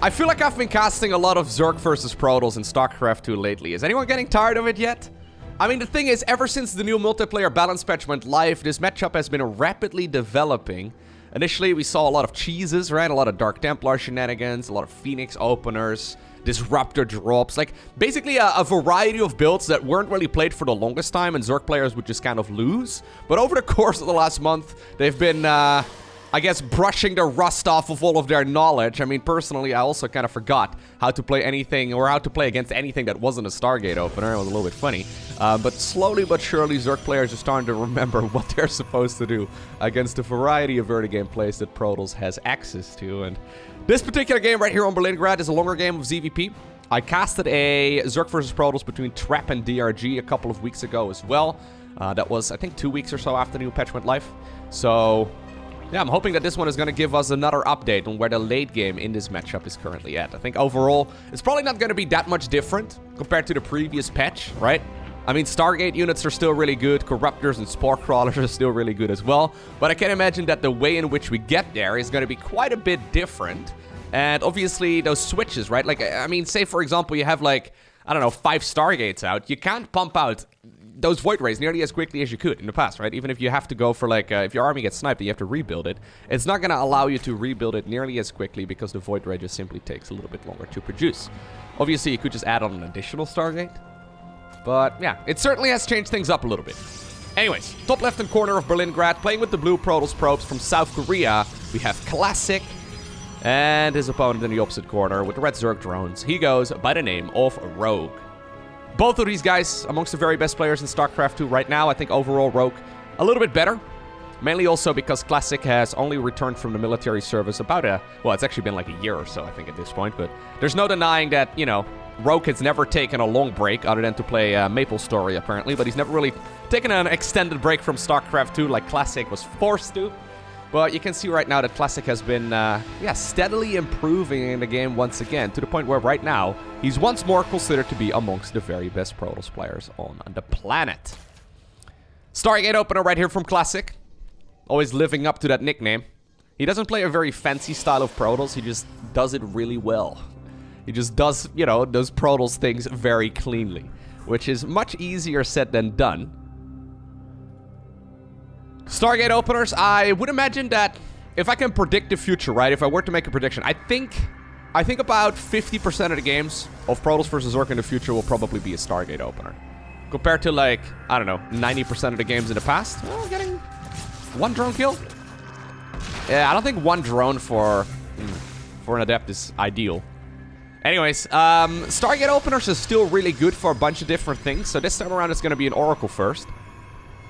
I feel like I've been casting a lot of Zerg versus Protoss in StarCraft 2 lately. Is anyone getting tired of it yet? I mean, the thing is, ever since the new multiplayer balance patch went live, this matchup has been rapidly developing. Initially, we saw a lot of cheeses, right? A lot of Dark Templar shenanigans, a lot of Phoenix openers, Disruptor drops. Like, basically a variety of builds that weren't really played for the longest time, and Zerg players would just kind of lose. But over the course of the last month, they've been, I guess, brushing the rust off of all of their knowledge. I mean, personally, I also kind of forgot how to play anything, or how to play against anything that wasn't a Stargate opener. It was a little bit funny. But slowly but surely, Zerg players are starting to remember what they're supposed to do against a variety of early game plays that Protoss has access to. And this particular game right here on Berlingrad is a longer game of ZVP. I casted a Zerg versus Protoss between Trap and DRG a couple of weeks ago as well. That was, I think, 2 weeks or so after the new patch went live. So yeah, I'm hoping that this one is going to give us another update on where the late game in this matchup is currently at. I think overall, it's probably not going to be that much different compared to the previous patch, right? I mean, Stargate units are still really good, Corruptors and Spore Crawlers are still really good as well, but I can imagine that the way in which we get there is going to be quite a bit different. And obviously, those switches, right? Like, I mean, say, for example, you have, like, I don't know, 5 Stargates out. You can't pump out those Void Rays nearly as quickly as you could in the past, right? Even if you have to go for, like, if your army gets sniped and you have to rebuild it, it's not going to allow you to rebuild it nearly as quickly because the Void Ray just simply takes a little bit longer to produce. Obviously, you could just add on an additional Stargate, but yeah, it certainly has changed things up a little bit. Anyways, top left-hand corner of Berlingrad, playing with the blue Protoss probes from South Korea, we have Classic, and his opponent in the opposite corner with the red Zerg drones. He goes by the name of Rogue. Both of these guys amongst the very best players in StarCraft 2 right now. I think overall Rogue a little bit better. Mainly also because Classic has only returned from the military service about well, it's actually been like a year or so, I think, at this point. But there's no denying that, you know, Rogue has never taken a long break other than to play Maple Story, apparently. But he's never really taken an extended break from StarCraft 2 like Classic was forced to. But you can see right now that Classic has been, steadily improving in the game once again, to the point where right now, he's once more considered to be amongst the very best Protoss players on the planet. Stargate opener right here from Classic. Always living up to that nickname. He doesn't play a very fancy style of Protoss, he just does it really well. He just does, you know, those Protoss things very cleanly, which is much easier said than done. Stargate openers, I would imagine that if I can predict the future, right? If I were to make a prediction, I think about 50% of the games of Protoss versus Zerg in the future will probably be a Stargate opener. Compared to, like, I don't know, 90% of the games in the past. Well, getting one drone kill? Yeah, I don't think one drone for an adept is ideal. Anyways, Stargate openers is still really good for a bunch of different things. So this time around it's going to be an Oracle first.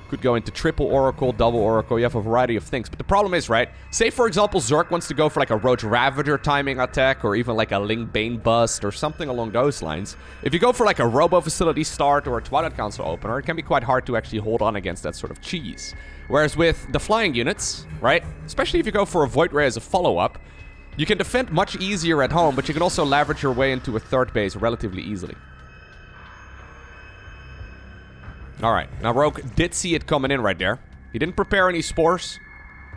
Could go into triple Oracle, double Oracle, you have a variety of things. But the problem is, right, say for example Zerg wants to go for like a Roach Ravager timing attack, or even like a Ling Bane Bust, or something along those lines. If you go for like a Robo Facility start or a Twilight Council opener, it can be quite hard to actually hold on against that sort of cheese. Whereas with the flying units, right, especially if you go for a Void Ray as a follow-up, you can defend much easier at home, but you can also leverage your way into a third base relatively easily. Alright, now Rogue did see it coming in right there. He didn't prepare any spores,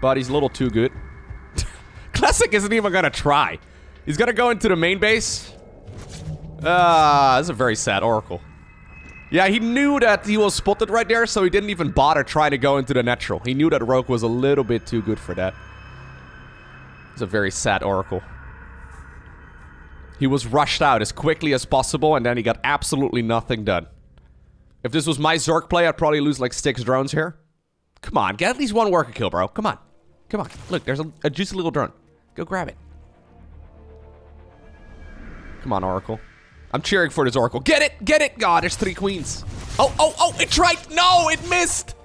but he's a little too good. Classic isn't even gonna try. He's gonna go into the main base. That's a very sad Oracle. Yeah, he knew that he was spotted right there, so he didn't even bother trying to go into the natural. He knew that Rogue was a little bit too good for that. It's a very sad Oracle. He was rushed out as quickly as possible, and then he got absolutely nothing done. If this was my Zerg play, I'd probably lose like 6 drones here. Come on, get at least one worker kill, bro. Come on. Come on. Look, there's a juicy little drone. Go grab it. Come on, Oracle. I'm cheering for this Oracle. Get it! Get it! God, there's 3 queens. Oh, oh, oh! It tried! No! It missed!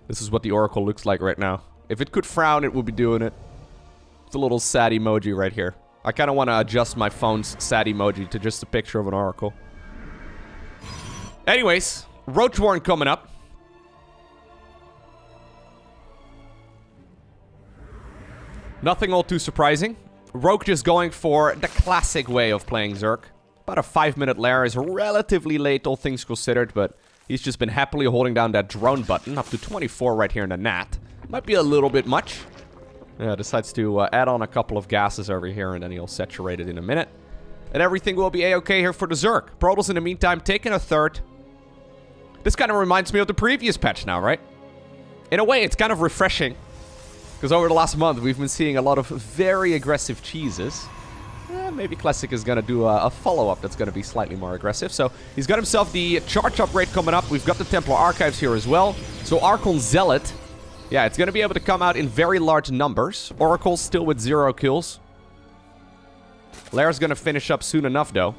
This is what the Oracle looks like right now. If it could frown, it would be doing it. It's a little sad emoji right here. I kind of want to adjust my phone's sad emoji to just a picture of an Oracle. Anyways, Roach Warren coming up. Nothing all too surprising. Rogue just going for the classic way of playing Zerg. About a 5-minute lair is relatively late, all things considered, but he's just been happily holding down that drone button, up to 24 right here in the NAT. Might be a little bit much. Yeah, decides to add on a couple of gases over here, and then he'll saturate it in a minute. And everything will be a-okay here for the Zerg. Protoss, in the meantime, taking a third. This kind of reminds me of the previous patch now, right? In a way, it's kind of refreshing. Because over the last month, we've been seeing a lot of very aggressive cheeses. Maybe Classic is going to do a follow-up that's going to be slightly more aggressive. So he's got himself the charge upgrade coming up. We've got the Templar Archives here as well. So Archon Zealot. Yeah, it's going to be able to come out in very large numbers. Oracle still with 0 kills. Lair's going to finish up soon enough, though.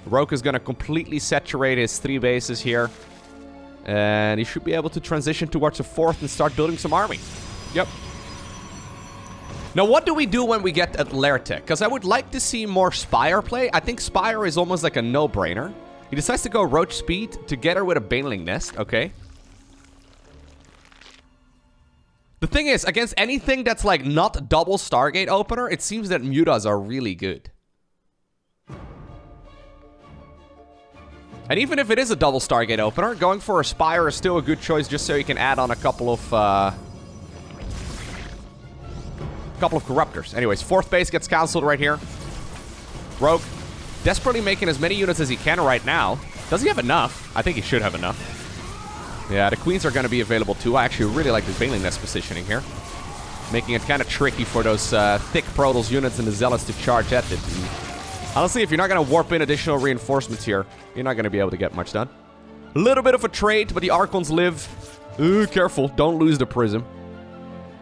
Rogue is going to completely saturate his 3 bases here. And he should be able to transition towards a 4th and start building some army. Yep. Now, what do we do when we get at Lair Tech? Because I would like to see more Spire play. I think Spire is almost like a no-brainer. He decides to go Roach Speed together with a Baneling Nest. Okay. The thing is, against anything that's like not double Stargate opener, it seems that Mutas are really good. And even if it is a double Stargate opener, going for a Spire is still a good choice just so you can add on a couple of Corruptors. Anyways, 4th base gets cancelled right here. Rogue desperately making as many units as he can right now. Does he have enough? I think he should have enough. Yeah, the Queens are going to be available too. I actually really like this Baneling Nest positioning here. Making it kind of tricky for those thick Protoss units and the Zealots to charge at it. And honestly, if you're not going to warp in additional reinforcements here, you're not going to be able to get much done. A little bit of a trade, but the Archons live. Ooh, careful. Don't lose the Prism.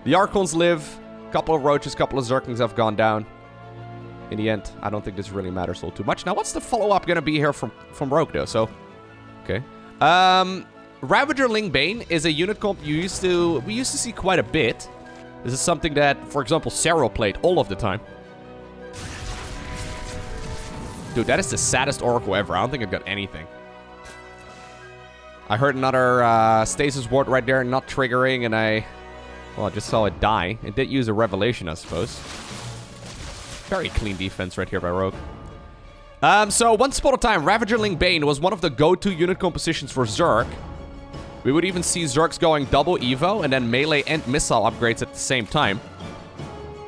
The Archons live. Couple of Roaches, couple of Zerglings have gone down. In the end, I don't think this really matters all too much. Now, what's the follow-up going to be here from Rogue, though? So, okay. Ravager Ling Bane is a unit comp we used to see quite a bit. This is something that, for example, Cyril played all of the time. Dude, that is the saddest Oracle ever. I don't think I've got anything. I heard another Stasis Ward right there not triggering, and I just saw it die. It did use a Revelation, I suppose. Very clean defense right here by Rogue. So, once upon a time, Ravager Ling Bane was one of the go-to unit compositions for Zerg. We would even see Zergs going double Evo and then melee and missile upgrades at the same time.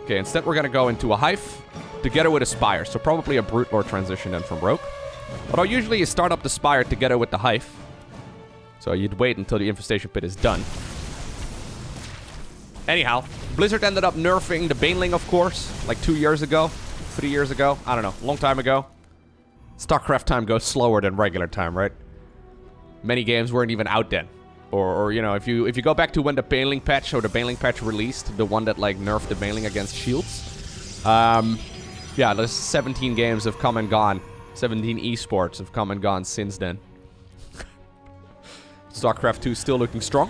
Okay, instead we're going to go into a Hive together with a Spire. So probably a Brute Lord transition then from Rogue. Although usually you start up the Spire together with the Hive. So you'd wait until the Infestation Pit is done. Anyhow, Blizzard ended up nerfing the Baneling, of course. Like 2 years ago, 3 years ago. I don't know, a long time ago. StarCraft time goes slower than regular time, right? Many games weren't even out then. Or you know, if you go back to when the Baneling patch or the Baneling patch released, the one that like nerfed the Baneling against shields. Yeah, there's 17 games have come and gone. 17 esports have come and gone since then. StarCraft 2 still looking strong.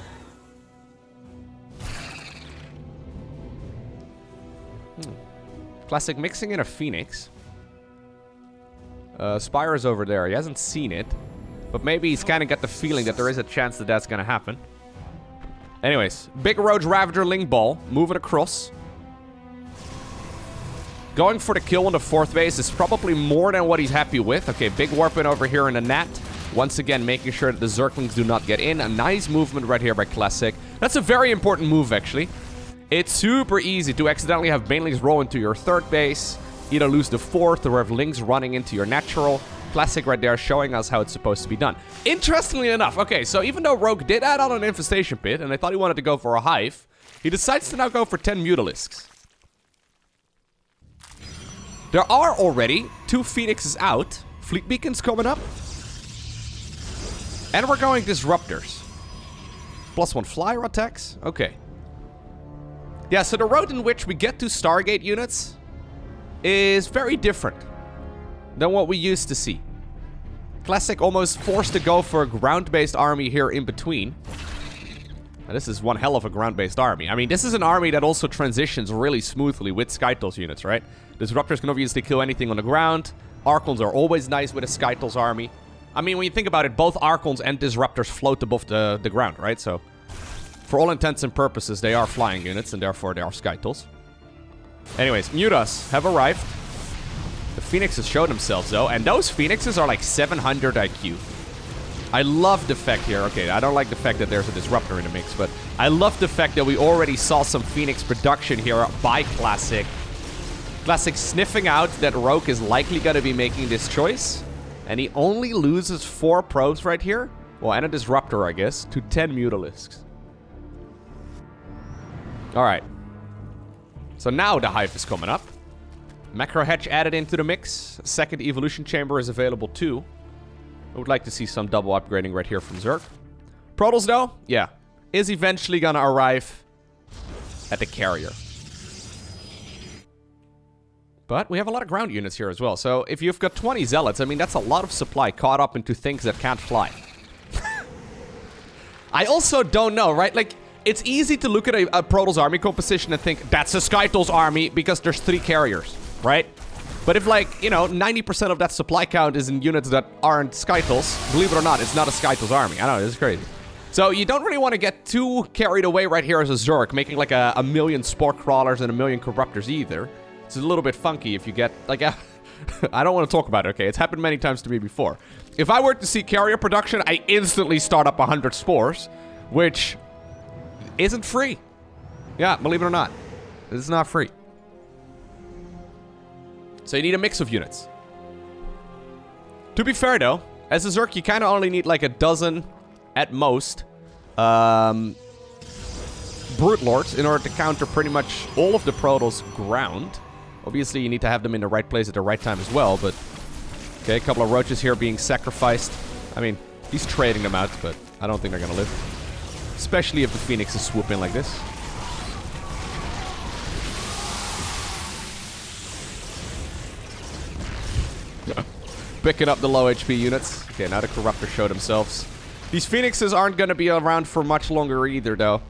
Classic mixing in a Phoenix. Spire is over there. He hasn't seen it. But maybe he's kind of got the feeling that there is a chance that that's going to happen. Anyways, big Roach Ravager Ling Ball. Moving across. Going for the kill on the 4th base is probably more than what he's happy with. Okay, big warp in over here in the Nat. Once again, making sure that the Zerglings do not get in. A nice movement right here by Classic. That's a very important move, actually. It's super easy to accidentally have Banelings roll into your 3rd base. Either lose the 4th or have Lings running into your natural. Classic right there showing us how it's supposed to be done. Interestingly enough, okay, so even though Rogue did add on an Infestation Pit, and I thought he wanted to go for a Hive, he decides to now go for 10 Ultralisks. There are already 2 Phoenixes out. Fleet Beacons coming up. And we're going Disruptors. +1 flyer attacks. Okay. Yeah, so the road in which we get to Stargate units is very different than what we used to see. Classic almost forced to go for a ground-based army here in between. Now, this is one hell of a ground-based army. I mean, this is an army that also transitions really smoothly with Skytles units, right? Disruptors can obviously kill anything on the ground. Archons are always nice with a Skytles army. I mean, when you think about it, both Archons and Disruptors float above the ground, right? So, for all intents and purposes, they are flying units, and therefore they are Skytles. Anyways, Mutas have arrived. The Phoenixes showed themselves, though, and those Phoenixes are like 700 IQ. I love the fact here, okay, I don't like the fact that there's a Disruptor in the mix, but I love the fact that we already saw some Phoenix production here by Classic. Classic sniffing out that Rogue is likely going to be making this choice, and he only loses 4 probes right here, well, and a Disruptor, I guess, to 10 Mutalisks. Alright. So now the Hive is coming up. Macro Hatch added into the mix. Second Evolution Chamber is available too. I would like to see some double upgrading right here from Zerg. Protoss, though, yeah, is eventually gonna arrive at the carrier. But we have a lot of ground units here as well. So if you've got 20 Zealots, I mean, that's a lot of supply caught up into things that can't fly. I also don't know, right? Like, it's easy to look at a Protoss army composition and think, that's a Skytles army because there's 3 carriers, right? But if, like, you know, 90% of that supply count is in units that aren't Skytles, believe it or not, it's not a Skytles army. I know, it's crazy. So you don't really want to get too carried away right here as a Zerg, making like a million Spore Crawlers and a million Corruptors either. It's a little bit funky if you get, like, I don't want to talk about it, okay? It's happened many times to me before. If I were to see carrier production, I instantly start up 100 Spores, which isn't free. Yeah, believe it or not, it's not free. So you need a mix of units. To be fair, though, as a Zerg, you kind of only need like a dozen at most Brute Lords in order to counter pretty much all of the Protoss ground. Obviously, you need to have them in the right place at the right time as well, but... Okay, a couple of Roaches here being sacrificed. I mean, he's trading them out, but I don't think they're gonna live. Especially if the Phoenixes swoop in like this. Picking up the low HP units. Okay, now the Corruptor showed themselves. These Phoenixes aren't going to be around for much longer either, though.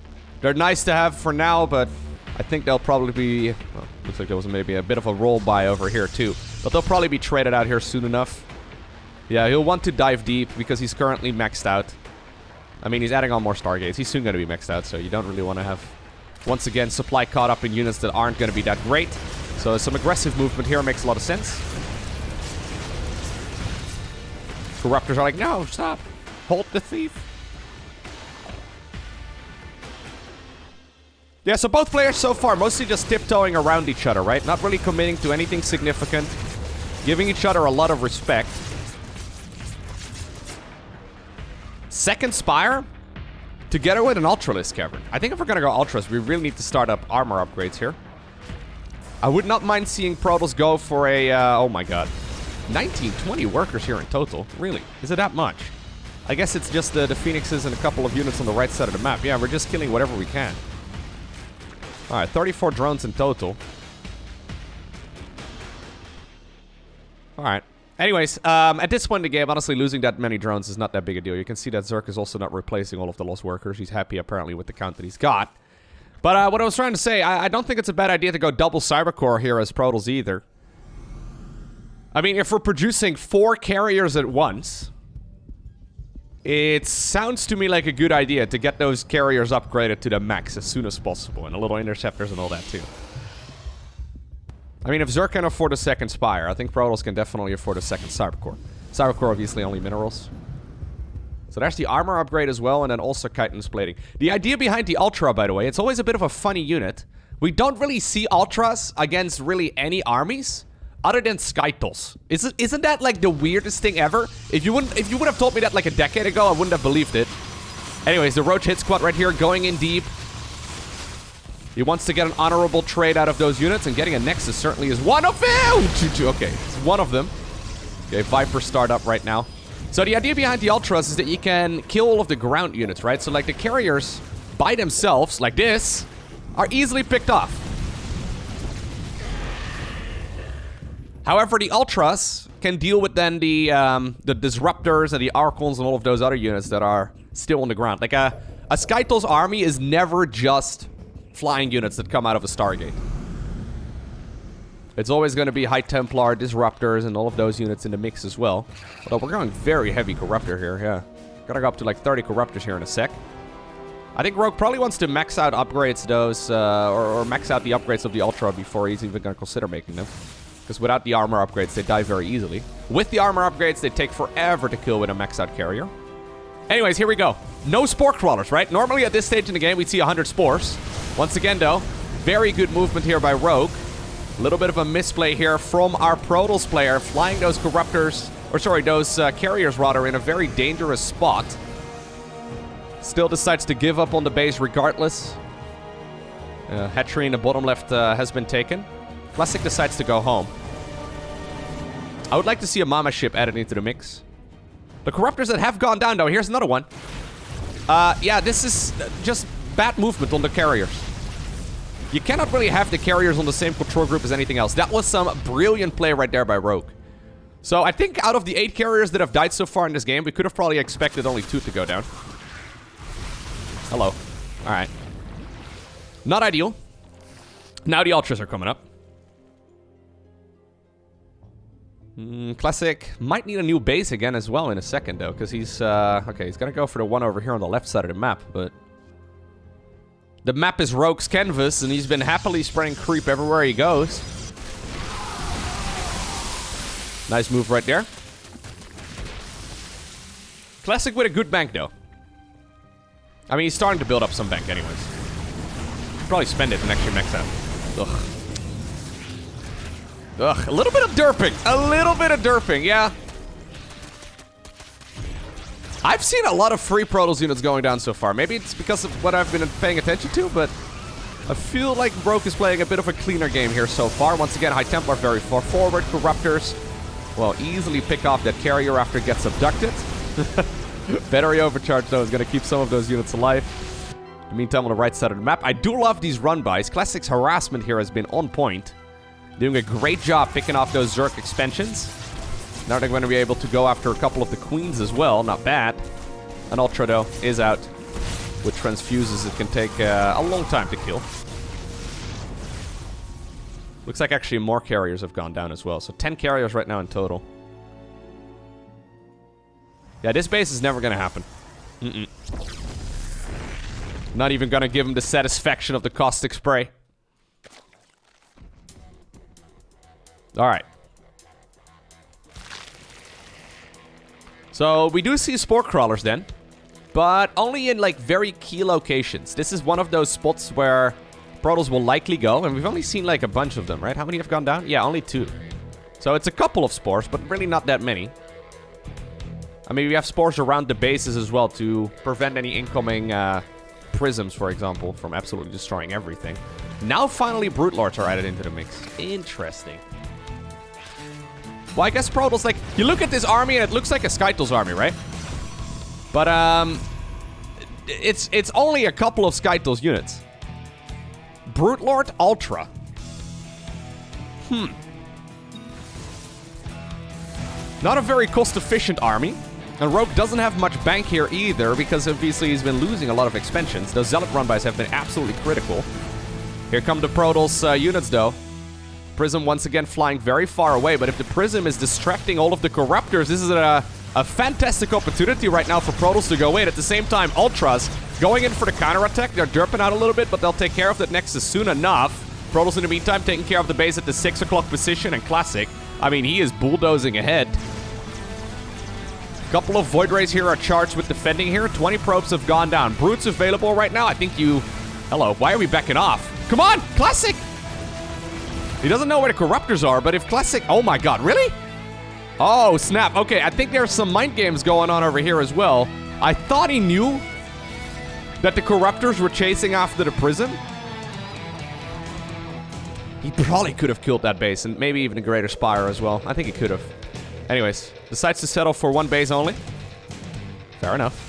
They're nice to have for now, but I think they'll probably be... Well, looks like there was maybe a bit of a roll buy over here, too. But they'll probably be traded out here soon enough. Yeah, he'll want to dive deep because he's currently maxed out. I mean, he's adding on more Stargates. He's soon going to be maxed out, so you don't really want to have, once again, supply caught up in units that aren't going to be that great. So some aggressive movement here makes a lot of sense. Corruptors are like, no, stop. Hold the thief. Yeah, so both players so far mostly just tiptoeing around each other, right? Not really committing to anything significant. Giving each other a lot of respect. Second Spire, together with an Ultralisk Cavern. I think if we're gonna go Ultras, we really need to start up armor upgrades here. I would not mind seeing Protoss go for a, oh my god. 19, 20 workers here in total. Really? Is it that much? I guess it's just the Phoenixes and a couple of units on the right side of the map. Yeah, we're just killing whatever we can. Alright, 34 drones in total. Alright. Anyways, at this point in the game, honestly, losing that many drones is not that big a deal. You can see that Zerg is also not replacing all of the lost workers. He's happy, apparently, with the count that he's got. But what I was trying to say, I don't think it's a bad idea to go double Cybercore here as Protoss either. I mean, if we're producing 4 carriers at once, it sounds to me like a good idea to get those carriers upgraded to the max as soon as possible, and a little interceptors and all that too. I mean, if Zerg can afford a second Spire, I think Protoss can definitely afford a second Cybercore. Cybercore, obviously, only minerals. So there's the armor upgrade as well, and then also Chitinous plating. The idea behind the Ultra, by the way, it's always a bit of a funny unit. We don't really see Ultras against really any armies other than Skytles. Isn't that like the weirdest thing ever? If you would have told me that like a decade ago, I wouldn't have believed it. Anyways, the Roach hit squad right here going in deep. He wants to get an honorable trade out of those units, and getting a Nexus certainly is one of them. Okay, it's one of them. Okay, Viper start up right now. So the idea behind the Ultras is that you can kill all of the ground units, right? So like the carriers by themselves, like this, are easily picked off. However, the Ultras can deal with then the Disruptors and the Archons and all of those other units that are still on the ground. Like a Skytles army is never just flying units that come out of a Stargate. It's always going to be High Templar, Disruptors, and all of those units in the mix as well. Although we're going very heavy Corruptor here, yeah. Gotta go up to like 30 Corruptors here in a sec. I think Rogue probably wants to max out upgrades those, or max out the upgrades of the Ultra before he's even going to consider making them. Because without the armor upgrades, they die very easily. With the armor upgrades, they take forever to kill with a maxed out carrier. Anyways, here we go. No spore crawlers, right? Normally at this stage in the game, we'd see 100 spores. Once again, though, very good movement here by Rogue. A little bit of a misplay here from our Protoss player, flying those corruptors, or sorry, those carriers, rather, in a very dangerous spot. Still decides to give up on the base regardless. Hatchery in the bottom left has been taken. Classic decides to go home. I would like to see a Mama ship added into the mix. The corruptors that have gone down, though, here's another one. Yeah, this is just bad movement on the carriers. You cannot really have the carriers on the same control group as anything else. That was some brilliant play right there by Rogue. So I think out of the 8 carriers that have died so far in this game, we could have probably expected only 2 to go down. Hello. All right. Not ideal. Now the Ultras are coming up. Classic might need a new base again as well in a second, though, because he's... okay, he's going to go for the one over here on the left side of the map, but... The map is Rogue's canvas, and he's been happily spreading creep everywhere he goes. Nice move right there. Classic with a good bank, though. I mean, he's starting to build up some bank anyways. Probably spend it and actually max out. Ugh. Ugh, a little bit of derping. A little bit of derping, yeah. I've seen a lot of free Protoss units going down so far. Maybe it's because of what I've been paying attention to, but I feel like Rogue is playing a bit of a cleaner game here so far. Once again, High Templar very far forward. Corruptors, well, easily pick off that carrier after it gets abducted. Battery overcharge, though, is going to keep some of those units alive. In the meantime, on the right side of the map, I do love these run-bys. Classic's harassment here has been on point. Doing a great job picking off those Zerg expansions. Now they're going to be able to go after a couple of the queens as well. Not bad. An Ultra, though, is out. With transfuses, it can take a long time to kill. Looks like actually more carriers have gone down as well. So 10 carriers right now in total. Yeah, this base is never going to happen. Not even going to give him the satisfaction of the caustic spray. Alright. So, we do see spore crawlers then. But only in, like, very key locations. This is one of those spots where Protoss will likely go. And we've only seen, like, a bunch of them, right? How many have gone down? Yeah, only 2. So, it's a couple of spores, but really not that many. I mean, we have spores around the bases as well to prevent any incoming prisms, for example, from absolutely destroying everything. Now, finally, Brute Lords are added into the mix. Interesting. Well, I guess Protoss, like, you look at this army and it looks like a Skytle's army, right? But, it's only a couple of Skytle's units. Brute Lord Ultra. Not a very cost-efficient army. And Rogue doesn't have much bank here either, because obviously he's been losing a lot of expansions. Those Zealot run-bys have been absolutely critical. Here come the Protoss units, though. Prism once again flying very far away, but if the Prism is distracting all of the Corruptors, this is a fantastic opportunity right now for Protoss to go in. At the same time, Ultras going in for the counterattack. They're derping out a little bit, but they'll take care of that Nexus soon enough. Protoss, in the meantime, taking care of the base at the 6 o'clock position, and Classic, I mean, he is bulldozing ahead. Couple of Void Rays here are charged with defending here. 20 probes have gone down. Brutes available right now. I think you... Hello, why are we backing off? Come on, Classic! He doesn't know where the Corruptors are, but if Classic... Oh my god, really? Oh, snap. Okay, I think there's some mind games going on over here as well. I thought he knew that the Corruptors were chasing after the Prism. He probably could have killed that base, and maybe even a Greater Spire as well. I think he could have. Anyways, decides to settle for one base only. Fair enough.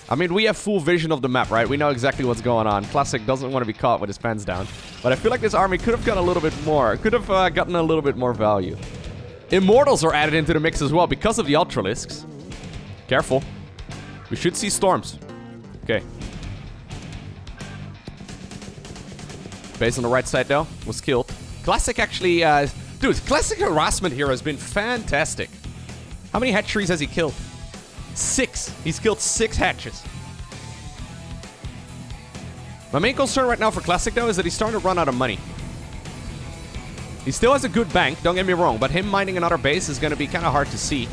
I mean, we have full vision of the map, right? We know exactly what's going on. Classic doesn't want to be caught with his pants down. But I feel like this army could have gotten a little bit more. Could have gotten a little bit more value. Immortals are added into the mix as well because of the Ultralisks. Careful. We should see storms. Okay. Base on the right side, though, was killed. Classic actually... dude, Classic harassment here has been fantastic. How many hatcheries has he killed? 6. He's killed 6 hatches. My main concern right now for Classic, though, is that he's starting to run out of money. He still has a good bank, don't get me wrong, but him mining another base is going to be kind of hard to see.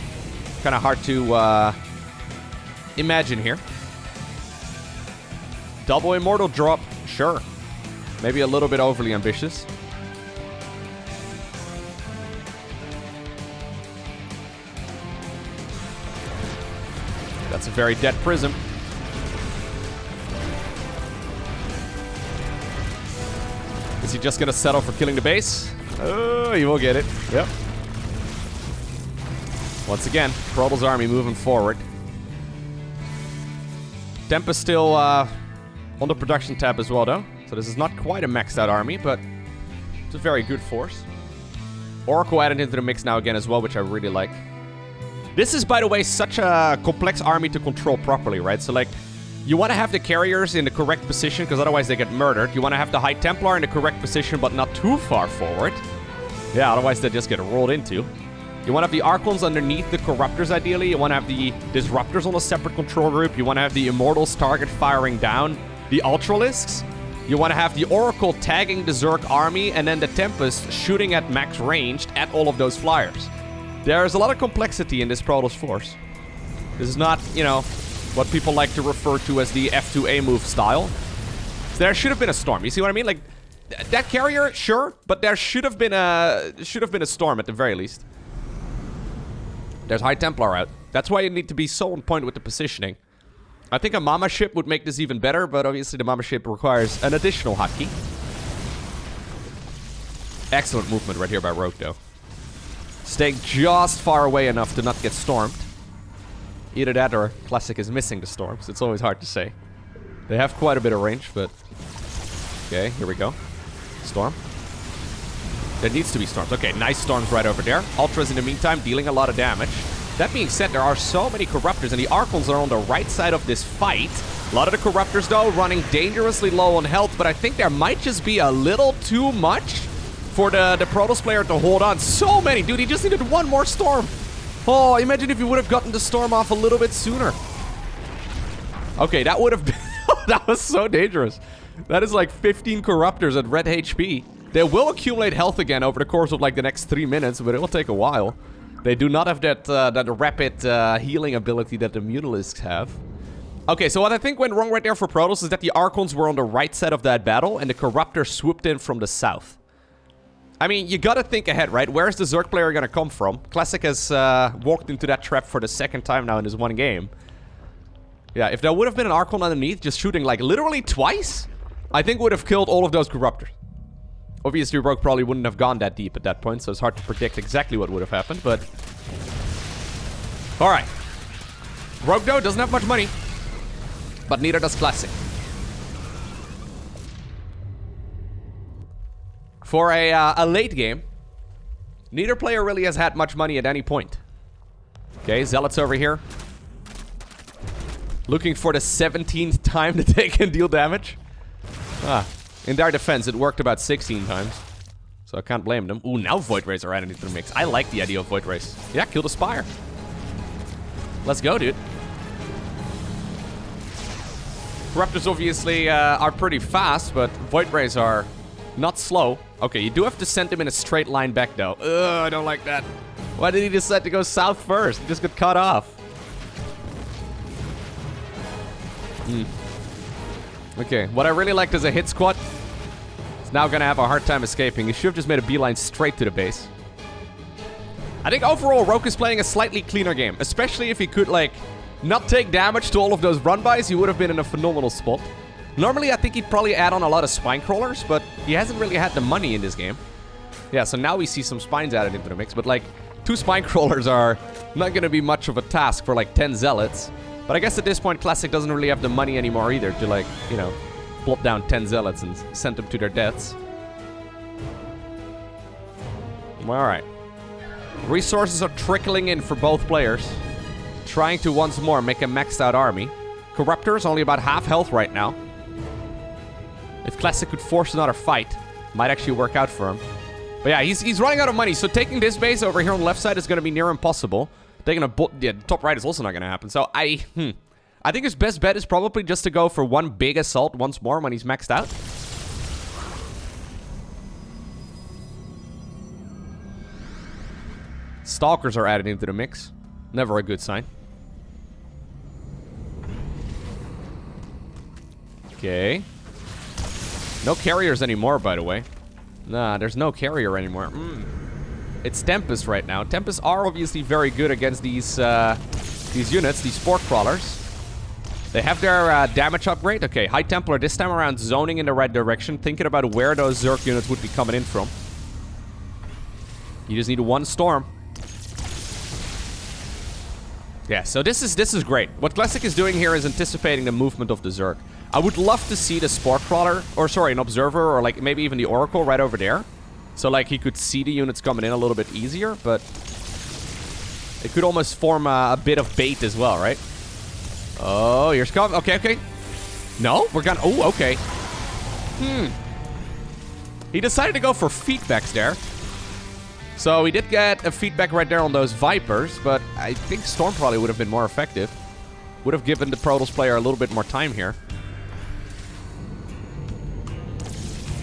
Kind of hard to imagine here. Double immortal drop, sure. Maybe a little bit overly ambitious. That's a very dead prism. Is he just gonna settle for killing the base? Oh, he will get it. Yep. Once again, Protoss army moving forward. Temp is still on the production tab as well, though. So this is not quite a maxed out army, but it's a very good force. Oracle added into the mix now again as well, which I really like. This is, by the way, such a complex army to control properly, right? So, like, you want to have the carriers in the correct position, because otherwise they get murdered. You want to have the High Templar in the correct position, but not too far forward. Yeah, otherwise they just get rolled into. You want to have the Archons underneath the Corruptors, ideally. You want to have the Disruptors on a separate control group. You want to have the Immortals target firing down the Ultralisks. You want to have the Oracle tagging the Zerg army, and then the Tempest shooting at max range at all of those flyers. There's a lot of complexity in this Protoss force. This is not, you know, what people like to refer to as the F2A move style. There should have been a storm. You see what I mean? Like, that carrier, sure, but there should have been a storm at the very least. There's High Templar out. That's why you need to be so on point with the positioning. I think a Mama ship would make this even better, but obviously the Mama ship requires an additional hotkey. Excellent movement right here by Rogue, though. Staying just far away enough to not get stormed. Either that or Classic is missing the storms. It's always hard to say. They have quite a bit of range, but... Okay, here we go. Storm. There needs to be storms. Okay, nice storms right over there. Ultras in the meantime dealing a lot of damage. That being said, there are so many Corruptors, and the Archons are on the right side of this fight. A lot of the Corruptors, though, running dangerously low on health, but I think there might just be a little too much for the Protoss player to hold on. So many. Dude, he just needed one more storm. Oh, imagine if he would have gotten the storm off a little bit sooner. Okay, that would have been... that was so dangerous. That is like 15 Corruptors at red HP. They will accumulate health again over the course of like the next 3 minutes, but it will take a while. They do not have that rapid healing ability that the Mutalisks have. Okay, so what I think went wrong right there for Protoss is that the Archons were on the right side of that battle, and the Corruptors swooped in from the south. I mean, you gotta think ahead, right? Where's the Zerg player gonna come from? Classic has walked into that trap for the second time now in this one game. Yeah, if there would have been an Archon underneath just shooting like literally twice, I think would have killed all of those Corruptors. Obviously, Rogue probably wouldn't have gone that deep at that point, so it's hard to predict exactly what would have happened, but... Alright. Rogue, though, doesn't have much money, but neither does Classic. For a late game, neither player really has had much money at any point. Okay, Zealots over here. Looking for the 17th time that they can deal damage. In their defense, it worked about 16 times. So I can't blame them. Ooh, now Void Rays are added into the mix. I like the idea of Void Rays. Yeah, kill the Spire. Let's go, dude. Corruptors obviously are pretty fast, but Void Rays are not slow. Okay, you do have to send them in a straight line back, though. Ugh, I don't like that. Why did he decide to go south first? He just got cut off. Okay, what I really liked is a hit squad. It's now gonna have a hard time escaping. He should have just made a beeline straight to the base. I think overall, Rogue is playing a slightly cleaner game. Especially if he could, like, not take damage to all of those run-bys, he would have been in a phenomenal spot. Normally, I think he'd probably add on a lot of spine crawlers, but he hasn't really had the money in this game. Yeah, so now we see some spines added into the mix, but, like, 2 spine crawlers are not gonna be much of a task for, like, 10 zealots. But I guess at this point, Classic doesn't really have the money anymore either to, like, you know, plot down 10 zealots and send them to their deaths. Alright. Resources are trickling in for both players. Trying to once more make a maxed out army. Corruptor's only about half health right now. If Classic could force another fight, might actually work out for him. But yeah, he's running out of money, so taking this base over here on the left side is going to be near impossible. Taking yeah, top right is also not going to happen. So I think his best bet is probably just to go for one big assault once more when he's maxed out. Stalkers are added into the mix. Never a good sign. Okay. No carriers anymore, by the way. Nah, there's no carrier anymore. It's Tempest right now. Tempests are obviously very good against these units, these Spore Crawlers. They have their damage upgrade. Okay, High Templar this time around zoning in the right direction, thinking about where those Zerg units would be coming in from. You just need one storm. Yeah, so this is great. What Classic is doing here is anticipating the movement of the Zerg. I would love to see the Spore Crawler, or sorry, an Observer, or like maybe even the Oracle right over there. So like he could see the units coming in a little bit easier, but it could almost form a bit of bait as well, right? Oh, here's come. Okay, okay. No, we're gonna. Oh, okay. He decided to go for feedbacks there. So we did get a feedback right there on those Vipers, but I think Storm probably would have been more effective. Would have given the Protoss player a little bit more time here.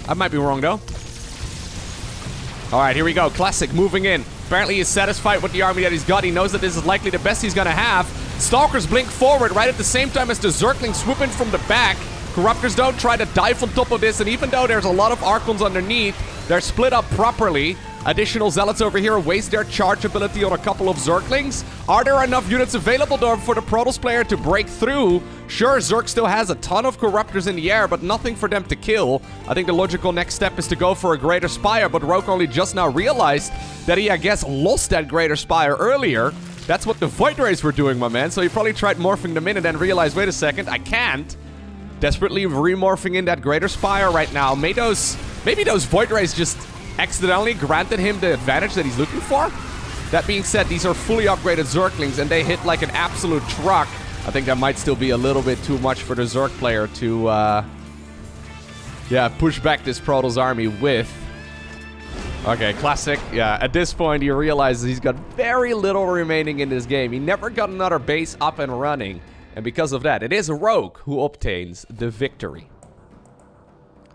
I might be wrong, though. All right, here we go. Classic moving in. Apparently he's satisfied with the army that he's got. He knows that this is likely the best he's going to have. Stalkers blink forward right at the same time as the Zerglings swoop in from the back. Corruptors don't try to dive on top of this, and even though there's a lot of Archons underneath, they're split up properly. Additional Zealots over here waste their charge ability on a couple of Zerglings. Are there enough units available though for the Protoss player to break through? Sure, Zerg still has a ton of Corruptors in the air, but nothing for them to kill. I think the logical next step is to go for a Greater Spire, but Rogue only just now realized that he, I guess, lost that Greater Spire earlier. That's what the Void Rays were doing, my man. So he probably tried morphing them in and then realized, wait a second, I can't. Desperately remorphing in that Greater Spire right now. Maybe those Void Rays just accidentally granted him the advantage that he's looking for. That being said, these are fully upgraded Zerglings and they hit like an absolute truck. I think that might still be a little bit too much for the Zerg player to, yeah, push back this Protoss army with. Okay, Classic. Yeah, at this point, he realizes he's got very little remaining in this game. He never got another base up and running. And because of that, it is Rogue who obtains the victory.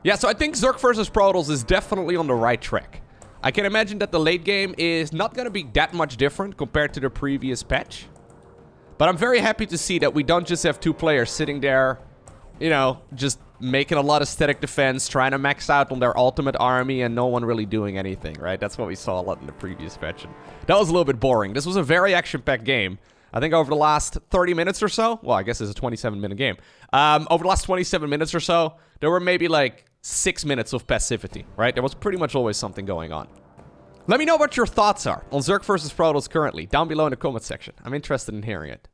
Yeah, so I think Zerg versus Protoss is definitely on the right track. I can imagine that the late game is not going to be that much different compared to the previous patch. But I'm very happy to see that we don't just have two players sitting there, you know, just making a lot of static defense, trying to max out on their ultimate army, and no one really doing anything, right? That's what we saw a lot in the previous patch. And that was a little bit boring. This was a very action-packed game. I think over the last 30 minutes or so, well, I guess it's a 27-minute game. Over the last 27 minutes or so, there were maybe like 6 minutes of passivity, right? There was pretty much always something going on. Let me know what your thoughts are on Zerg versus Protoss currently, down below in the comment section. I'm interested in hearing it.